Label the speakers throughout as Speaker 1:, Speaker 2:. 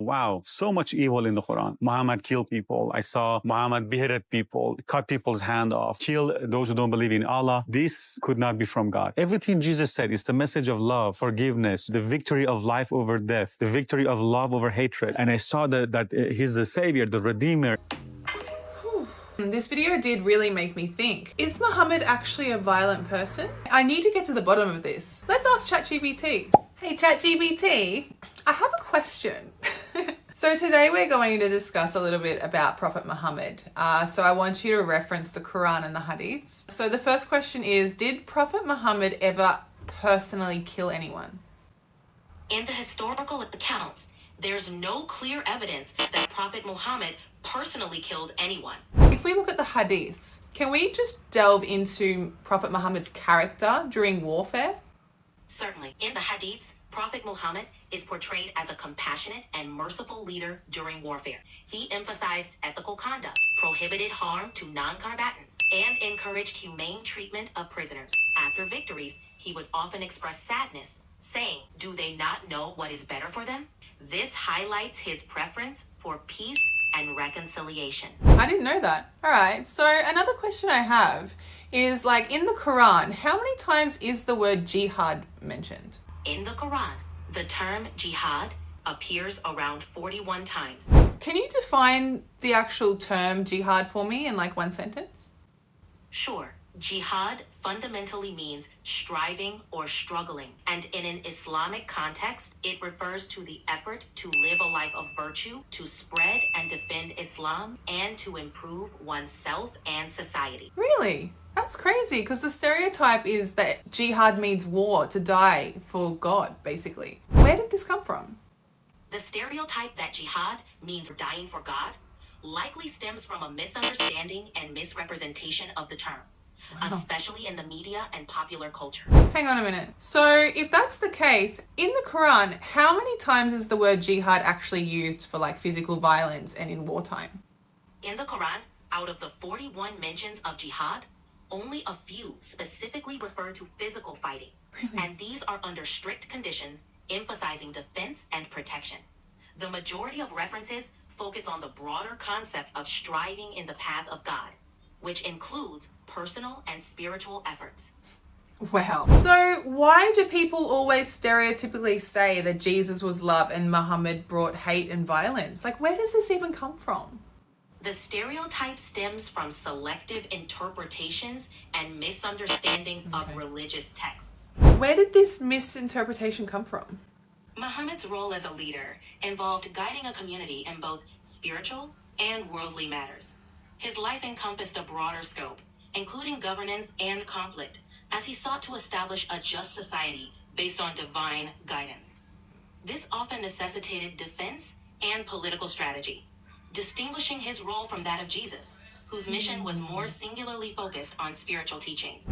Speaker 1: wow, so much evil in the Quran. Muhammad killed people. I saw Muhammad beheaded people, cut people's hand off, kill those who don't believe in Allah. This could not be from God. Everything Jesus said is the message of love, forgiveness, the victory of life over death, the victory of love over hatred. And I saw that he's the savior, the redeemer.
Speaker 2: This video did really make me think, is Muhammad actually a violent person? I need to get to the bottom of this. Let's ask ChatGPT. Hey ChatGPT, I have a question. So today we're going to discuss a little bit about Prophet Muhammad. So I want you to reference the Quran and the Hadiths. So the first question is, did Prophet Muhammad ever personally kill anyone?
Speaker 3: In the historical accounts, there's no clear evidence that Prophet Muhammad personally killed anyone.
Speaker 2: If we look at the Hadiths, can we just delve into Prophet Muhammad's character during warfare?
Speaker 3: Certainly. In the Hadiths, Prophet Muhammad is portrayed as a compassionate and merciful leader during warfare. He emphasized ethical conduct, prohibited harm to non-combatants, and encouraged humane treatment of prisoners. After victories, he would often express sadness, saying, "Do they not know what is better for them?" This highlights his preference for peace and reconciliation.
Speaker 2: I didn't know that. All right, so another question I have is, like, in the Quran, how many times is the word jihad mentioned?
Speaker 3: In the Quran, the term jihad appears around 41 times.
Speaker 2: Can you define the actual term jihad for me in like one sentence?
Speaker 3: Sure. Jihad fundamentally means striving or struggling, and in an Islamic context, it refers to the effort to live a life of virtue, to spread and defend Islam, and to improve oneself and society.
Speaker 2: Really? That's crazy, because the stereotype is that jihad means war, to die for God, basically. Where did this come from?
Speaker 3: The stereotype that jihad means dying for God likely stems from a misunderstanding and misrepresentation of the term, especially in the media and popular culture.
Speaker 2: Hang on a minute. So if that's the case, in the Quran, how many times is the word jihad actually used for like physical violence and in wartime?
Speaker 3: In the Quran, out of the 41 mentions of jihad, only a few specifically refer to physical fighting.
Speaker 2: Really?
Speaker 3: And these are under strict conditions, emphasizing defense and protection. The majority of references focus on the broader concept of striving in the path of God, which includes personal and spiritual efforts.
Speaker 2: Wow. So why do people always stereotypically say that Jesus was love and Muhammad brought hate and violence? Like, where does this even come from?
Speaker 3: The stereotype stems from selective interpretations and misunderstandings of religious texts.
Speaker 2: Where did this misinterpretation come from?
Speaker 3: Muhammad's role as a leader involved guiding a community in both spiritual and worldly matters. His life encompassed a broader scope, including governance and conflict, as he sought to establish a just society based on divine guidance. This often necessitated defense and political strategy, distinguishing his role from that of Jesus, whose mission was more singularly focused on spiritual teachings.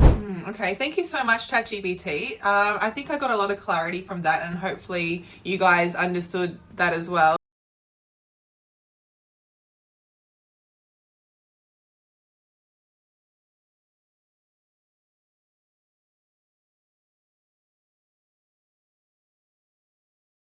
Speaker 2: Okay, thank you so much, ChatGPT. I think I got a lot of clarity from that, and hopefully you guys understood that as well.